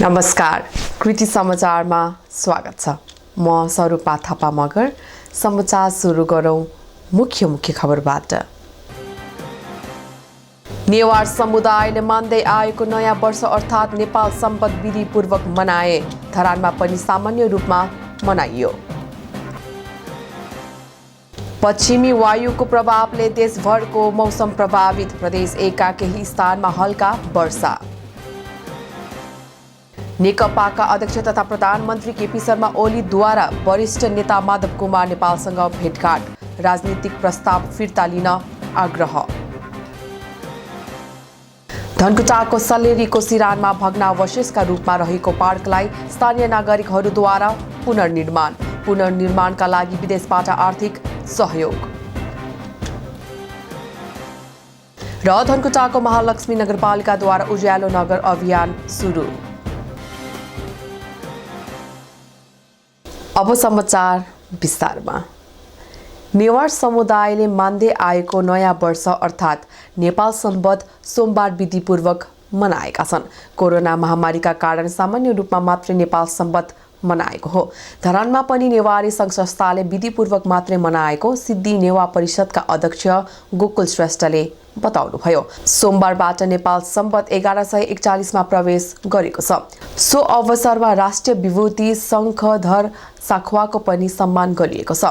नमस्कार, कृति समाचारमा स्वागत छ। म स्वरूपा थापा मगर। समाचार सुरु गरौँ मुख्य खबरबाट। नेवार समुदायले मान्दै आएको नयाँ वर्ष अर्थात् नेपाल सम्बत विधिपूर्वक मनाए। धरानमा पनि सामान्य रूपमा मनाइयो। पश्चिमी वायुको प्रभावले देशभरको मौसम प्रभावित। प्रदेश 1 का केही स्थानमा हल्का वर्षा। नेकपाका अध्यक्ष तथा प्रधानमन्त्री केपी शर्मा ओलीद्वारा वरिष्ठ नेता माधव कुमार नेपालसँग भेटघाट। राजनीतिक प्रस्ताव फिर्ता लिन आग्रह। धनकुटाको सल्लेरीको सिरानमा भग्नावशेषका रूपमा रहेको पार्कलाई स्थानीय नागरिकहरूद्वारा पुनर्निर्माणका लागि विदेशबाट आर्थिक सहयोग। र धनकुटाको महालक्ष्मी नगरपालिकाद्वारा उज्यालो नगर अभियान सुरु। अब समाचार विस्तारमा। नेवार समुदायले मान्दै आएको नयाँ वर्ष अर्थात् नेपाल सम्बत सोमबार विधिपूर्वक मनाएका छन्। कोरोना महामारीका कारण सामान्य रूपमा मात्रै नेपाल सम्बत मनाएको हो। धरानमा पनि नेवारी सङ्घ संस्थाले विधिपूर्वक मात्रै मनाएको सिद्धि नेवा परिषदका अध्यक्ष गोकुल श्रेष्ठले बताउनुभयो। सोमबारबाट नेपाल सम्बत 1141 मा प्रवेश गरेको छ। सो अवसरमा राष्ट्रिय विभूति शङ्खधर साखवाको पनि सम्मान गरिएको छ।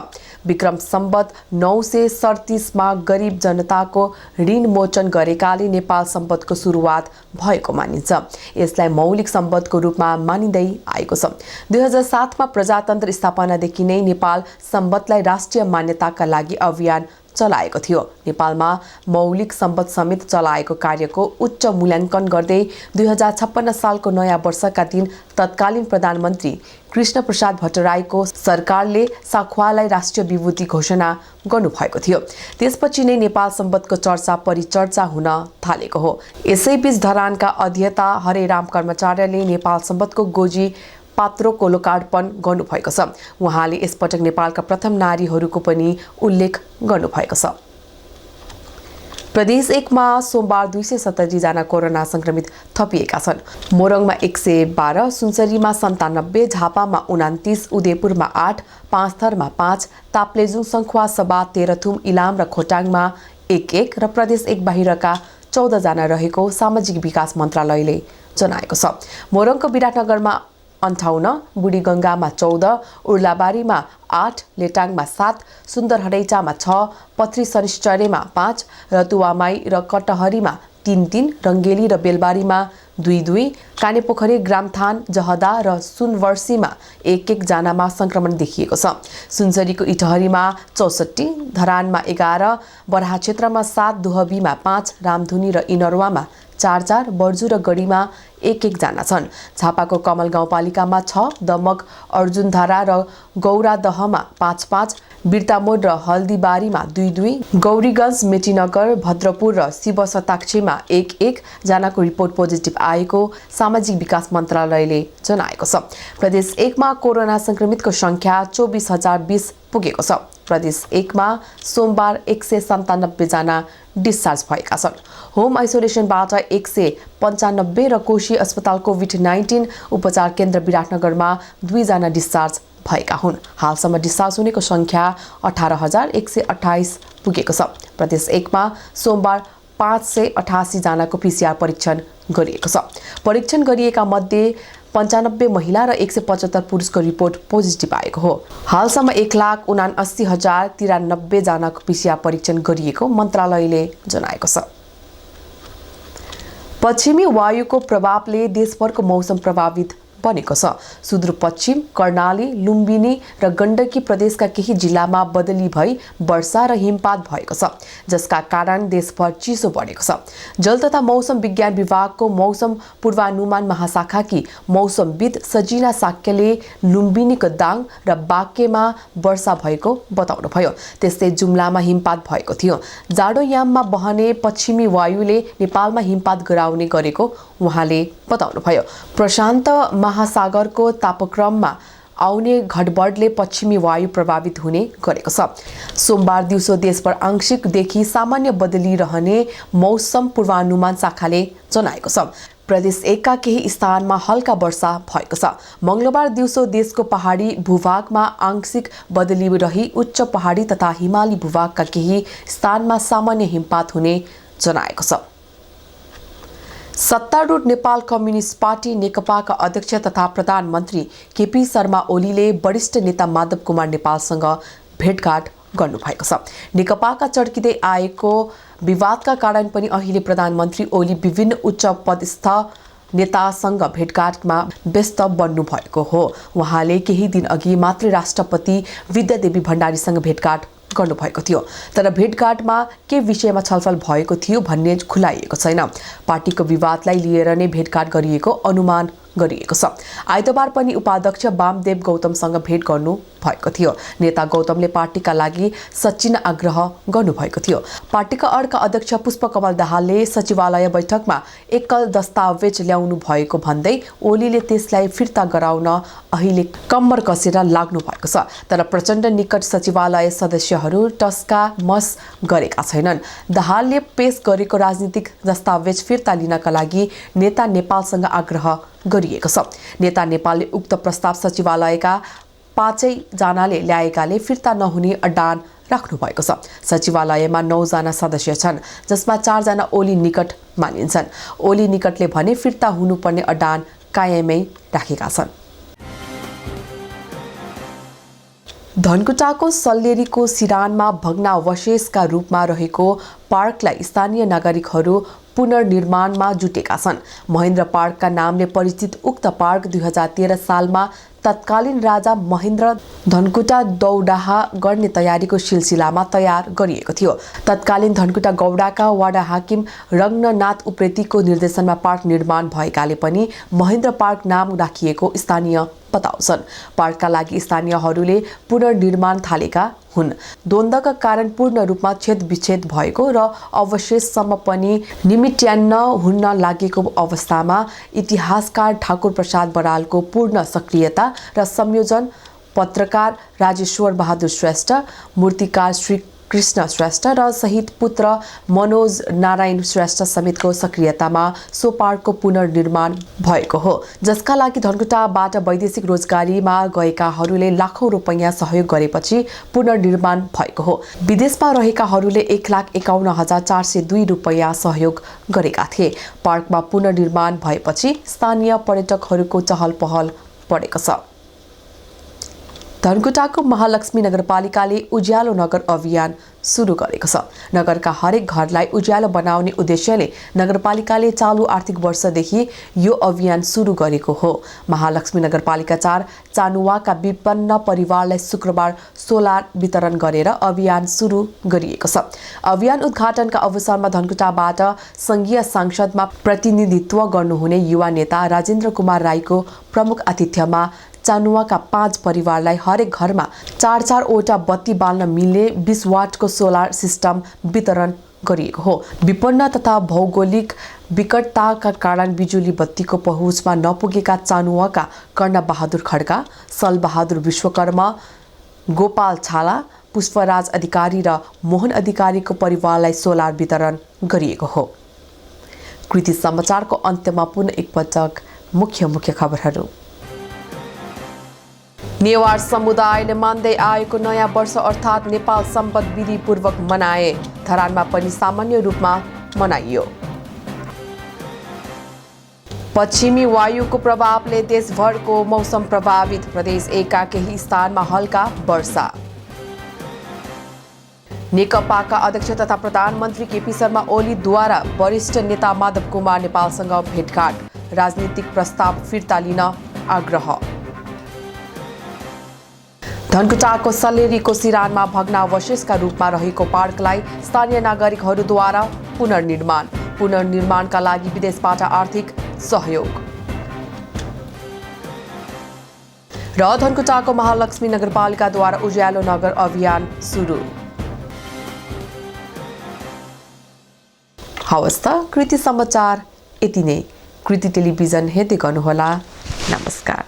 विक्रम सम्बत 937 मा गरिब जनताको ऋण मोचन गरेकाले नेपाल सम्बतको सुरुवात भएको मानिन्छ। यसलाई मौलिक सम्बतको रूपमा मानिँदै आएको छ। 2007 मा प्रजातन्त्र स्थापनादेखि नै नेपाल सम्बतलाई राष्ट्रिय मान्यताका लागि अभियान चलाएको थियो। नेपालमा मौलिक सम्बत समेत चलाएको कार्यको उच्च मूल्याङ्कन गर्दै 2056 सालको नयाँ वर्षका दिन तत्कालीन प्रधानमन्त्री कृष्ण प्रसाद भट्टराईको सरकारले साखवालाई राष्ट्रिय विभूति घोषणा गर्नुभएको थियो। त्यसपछि नै नेपाल सम्बतको चर्चा परिचर्चा हुन थालेको हो। यसैबीच धरानका अध्येता हरेराम कर्मचारीले नेपाल सम्बतको गोजी पात्रोको लोकार्पण गर्नुभएको छ। उहाँले यसपटक नेपालका प्रथम नारीहरूको पनि उल्लेख गर्नुभएको छ। प्रदेश 1 मा सोमबार 270 जना कोरोना संक्रमित थपिएका छन्। मोरङमा 112, सुनसरीमा 97, झापामा 29, उदयपुरमा 8, पाँचथरमा 5, ताप्लेजुङ, सङ्खुवासभा, तेह्रथुम, इलाम र खोटाङमा 1-1 र प्रदेश 1 बाहिरका 14 जना रहेको सामाजिक विकास मन्त्रालयले जनाएको छ। मोरङको विराटनगरमा 58, बुढीगङ्गामा 14, उर्लाबारीमा 8, लेटाङमा 7, सुन्दरहरैटामा 6, पथरी शनिश्चरेमा 5, रतुवामाई र कटहरीमा 3-3, रङ्गेली र बेलबारीमा 2-2, कानेपोखरी, ग्रामथान, जहदा र सुनवर्सीमा 1-1 जनामा संक्रमण देखिएको छ। सुनसरीको इटहरीमा 64, धरानमा 11, बराहा क्षेत्रमा 7, दुहबीमा 5, रामधुनी र इनरवामा 4-4, बर्जु र गढीमा 1-1 जना छन्। झापाको कमल गाउँपालिकामा 6, दमक, अर्जुनधारा र गौरादहमा 5-5, बिर्तामोड र हल्दीबारीमा 2-2, गौरीगञ्ज, मेटीनगर, भद्रपुर र शिवशताक्षीमा 1-1 जनाको रिपोर्ट पोजिटिभ आएको सामाजिक विकास मन्त्रालयले जनाएको छ। प्रदेश 1 मा कोरोना संक्रमितको सङ्ख्या 24,020 पुगेको छ। प्रदेश 1 मा सोमबार 197 जना डिस्चार्ज भएका छन्। होम आइसोलेसनबाट 195 र कोशी अस्पताल कोभिड-19 उपचार केन्द्र विराटनगरमा 2 जना डिस्चार्ज भएका हुन्। हालसम्म डिस्चार्ज हुनेको सङ्ख्या 18,128 पुगेको छ। प्रदेश 1 मा सोमबार 588 जनाको PCR परीक्षण गरिएको छ। परीक्षण गरिएका मध्ये 95 महिला र 175 पुरुषको रिपोर्ट पोजिटिभ आएको हो। हालसम्म 1,79,093 जनाको PCR परीक्षण गरिएको मन्त्रालयले जनाएको छ। पश्चिमी वायुको प्रभावले देशभरको मौसम प्रभावित बनेको छ। सुदूरपश्चिम, कर्णाली, लुम्बिनी र गण्डकी प्रदेशका केही जिल्लामा बदली भई वर्षा र हिमपात भएको छ, जसका कारण देशभर चिसो बढेको छ। जल तथा मौसम विज्ञान विभागको मौसम पूर्वानुमान महाशाखाकी मौसमविद सजिना साक्यले लुम्बिनीको दाङ र बाँकेमा वर्षा भएको बताउनुभयो। त्यस्तै जुम्लामा हिमपात भएको थियो। जाडोयाममा बहने पश्चिमी वायुले नेपालमा हिमपात गराउने गरेको उहाँले बताउनुभयो। प्रशान्त महासागरको तापक्रममा आउने घटबढले पश्चिमी वायु प्रभावित हुने गरेको छ। सोमबार दिउँसो देशभर आंशिकदेखि सामान्य बदली रहने मौसम पूर्वानुमान शाखाले जनाएको छ। प्रदेश 1 का केही स्थानमा हल्का वर्षा भएको छ। मंगलबार दिउँसो देशको पहाडी भूभागमा आंशिक बदली रही उच्च पहाडी तथा हिमाली भूभागका केही स्थानमा सामान्य हिमपात हुने जनाएको छ। सत्तारूढ नेपाल कम्युनिस्ट पार्टी नेकपाका अध्यक्ष तथा प्रधानमन्त्री केपी शर्मा ओलीले वरिष्ठ नेता माधव कुमार नेपालसँग भेटघाट गर्नुभएको छ। नेकपाका चर्किँदै आएको विवादका कारण पनि अहिले प्रधानमन्त्री ओली विभिन्न उच्च पदस्थ नेतासँग भेटघाटमा व्यस्त बन्नु भएको हो। उहाँले केही दिन अघि मात्रै राष्ट्रपति विद्यादेवी भण्डारीसँग भेटघाट गर्नुभएको थियो, तर भेटघाटमा के विषयमा छलफल भएको थियो भन्ने खुलाइएको छैन। पार्टीको विवादलाई लिएर नै भेटघाट गरिएको अनुमान गरिएको छ। आइतबार पनि उपाध्यक्ष वामदेव गौतमसँग भेट गर्नु भएको थियो। नेता गौतमले पार्टीका लागि सचिन आग्रह गर्नुभएको थियो। पार्टीका अर्का अध्यक्ष पुष्पकमल दाहालले सचिवालय बैठकमा एकल दस्तावेज ल्याउनु भएको भन्दै ओलीले त्यसलाई फिर्ता गराउन अहिले कम्मर कसेर लाग्नु भएको छ। तर प्रचण्ड निकट सचिवालय सदस्यहरू टस्का मस गरेका छैनन्। दाहालले पेश गरेको राजनीतिक दस्तावेज फिर्ता लिनका लागि नेता नेपालसँग आग्रह गरिएको छ। नेता नेपालले उक्त प्रस्ताव सचिवालयका 5 जनाले ल्याएकाले फिर्ता नहुने अडान राख्नु भएको छ। सचिवालयमा 9 जना सदस्य छन्, जसमा 4 जना ओली निकट मानिन्छन्। ओली निकटले भने फिर्ता हुनुपर्ने अडान कायमै राखेका छन्। धनकुटाको सल्लेरीको सिरानमा भग्नावशेषका रूपमा रहेको पार्कलाई स्थानीय नागरिकहरू पुनर्निर्माणमा जुटेका छन्। महेन्द्र पार्कका नामले परिचित उक्त पार्क 2013 सालमा तत्कालीन राजा महेन्द्र धनकुटा दौडाहा गर्ने तयारीको सिलसिलामा तयार गरिएको थियो। तत्कालीन धनकुटा गौडाका वाडा हाकिम रङ्गनाथ उप्रेतीको निर्देशनमा पार्क निर्माण भएकाले पनि महेन्द्र पार्क नाम राखिएको स्थानीय बताउँछन्। पार्कका लागि स्थानीयहरूले पुनर्निर्माण थालेका हुन्। द्वन्द्वका कारण पूर्ण रूपमा छेदविच्छेद भएको र अवशेषसम्म पनि निमिट्यान्न हुन लागेको अवस्थामा इतिहासकार ठाकुर प्रसाद बरालको पूर्ण सक्रियता र संयोजन, पत्रकार राजेश्वर बहादुर श्रेष्ठ, मूर्तिकार श्री कृष्ण श्रेष्ठ र सहित पुत्र मनोज नारायण श्रेष्ठ समेतको सक्रियतामा सो पार्कको पुनर्निर्माण भएको हो, जसका लागि धनकुटाबाट वैदेशिक रोजगारीमा गएकाहरूले लाखौं रुपैयाँ सहयोग गरेपछि पुनर्निर्माण भएको हो। विदेशमा रहेकाहरूले 1,51,402 रुपैयाँ सहयोग गरेका थिए। पार्कमा पुनर्निर्माण भएपछि स्थानीय पर्यटकहरूको चहल पहल बढेको छ। धनकुटाको महालक्ष्मी नगरपालिकाले उज्यालो नगर अभियान सुरु गरेको छ। नगरका हरेक घरलाई उज्यालो बनाउने उद्देश्यले नगरपालिकाले चालु आर्थिक वर्षदेखि यो अभियान सुरु गरेको हो। महालक्ष्मी नगरपालिका 4 चानुवाका विपन्न परिवारलाई शुक्रबार सोलर वितरण गरेर अभियान सुरु गरिएको छ। अभियान उद्घाटनका अवसरमा धनकुटाबाट संघीय संसदमा प्रतिनिधित्व गर्नुहुने युवा नेता राजेन्द्र कुमार राईको प्रमुख आतिथ्यमा चानुवाका 5 परिवारलाई हरेक घरमा 4-4 वटा बत्ती बाल्न मिल्ने 20 वाटको सोलर सिस्टम वितरण गरिएको हो। विपन्न तथा भौगोलिक विकटताका कारण बिजुली बत्तीको पहुँचमा नपुगेका चानुवाका कर्ण बहादुर खड्का, सल बहादुर विश्वकर्मा, गोपाल छाला, पुष्पराज अधिकारी र मोहन अधिकारीको परिवारलाई सोलर वितरण गरिएको हो। कृति समाचारको अन्त्यमा पुनः एकपटक मुख्य खबरहरू। नेवार समुदायले मान्दै आएको नयाँ वर्ष अर्थात् नेपाल सम्वत विधिपूर्वक मनाए। धरानमा पनि सामान्य रूपमा मनाइयो। पश्चिमी वायुको प्रभावले देशभरको मौसम प्रभावित। प्रदेश 1 का केही स्थानमा हल्का वर्षा। नेकपाका अध्यक्ष तथा प्रधानमन्त्री केपी शर्मा ओलीद्वारा वरिष्ठ नेता माधव कुमार नेपालसँग भेटघाट। राजनीतिक प्रस्ताव फिर्ता लिन आग्रह। धनकुटाको सल्लेरीको सिरानमा भग्नावशेषका रूपमा रहेको पार्कलाई स्थानीय नागरिकहरूद्वारा पुनर्निर्माणका लागि विदेशबाट आर्थिक सहयोग। र धनकुटाको महालक्ष्मी नगरपालिकाद्वारा उज्यालो नगर अभियान सुरु। हवस् त कृति समाचार यति नै। कृति टेलिभिजन हेर्दै गर्नुहोला। नमस्कार।